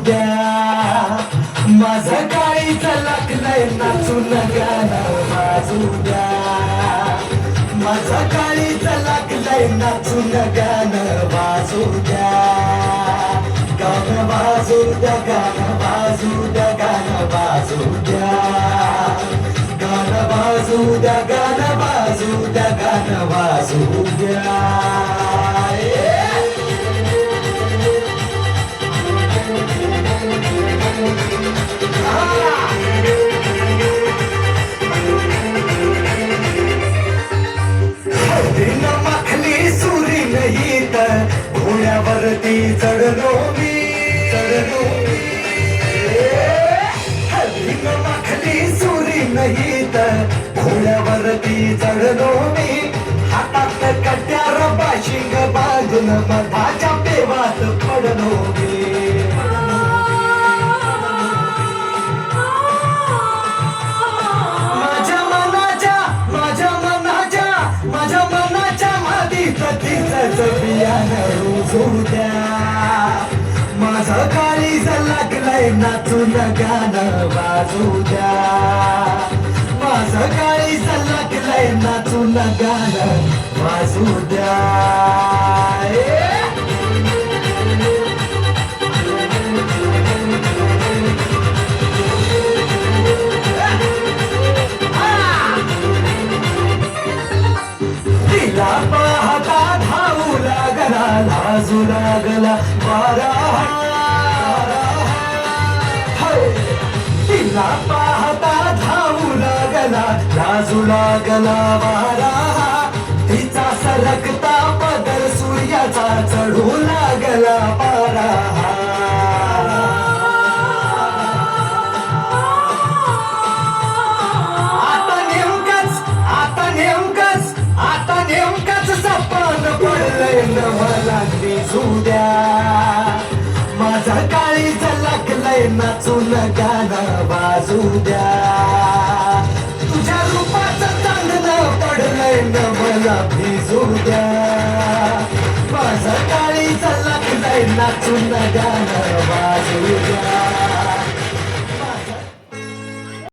द्या. माझं काळीचं लागलंय नाचून गाणं वाजू द्या. माझं काळीचं लागलंय नाचून गाणं वाजू द्या. गाणं वाजू द्या, गाणं वाजू द्या, गाणं वाजू द्या. गाणं वाजू द्या, गाणं वाजू द्या, गाणं वाजू द्या. माखली सुरी नाही तर घोड्यावरती चढलो मी. माखली सुरी नाही तर घोड्यावरती चढलो मी. हातात कट्यार बाशिंग बांधून मधाच्या पेवात पडलो मी. रुजू द्या. माझं काळीचं लागलंय नाचून गाणं वाजू द्या. माझं काळीचं लागलंय नाचून गाणं वाजू द्या. तिला पाहता धावू लागला, लाजू लागला वारा. तिला पाहता धावू लागला, लाजू लागला वारा. तिचा सरकता पदर सूर्याचा चढू लागला पारा. मला दिसू द्या. माझं काळीचं लागलंय नाचून गाणं वाजू द्या. तुझ्या रूपाचं चांदणं पडलंय न मला भिजू द्या. माझं काळीचं लागलंय नाचून गाणं वाजू द्या.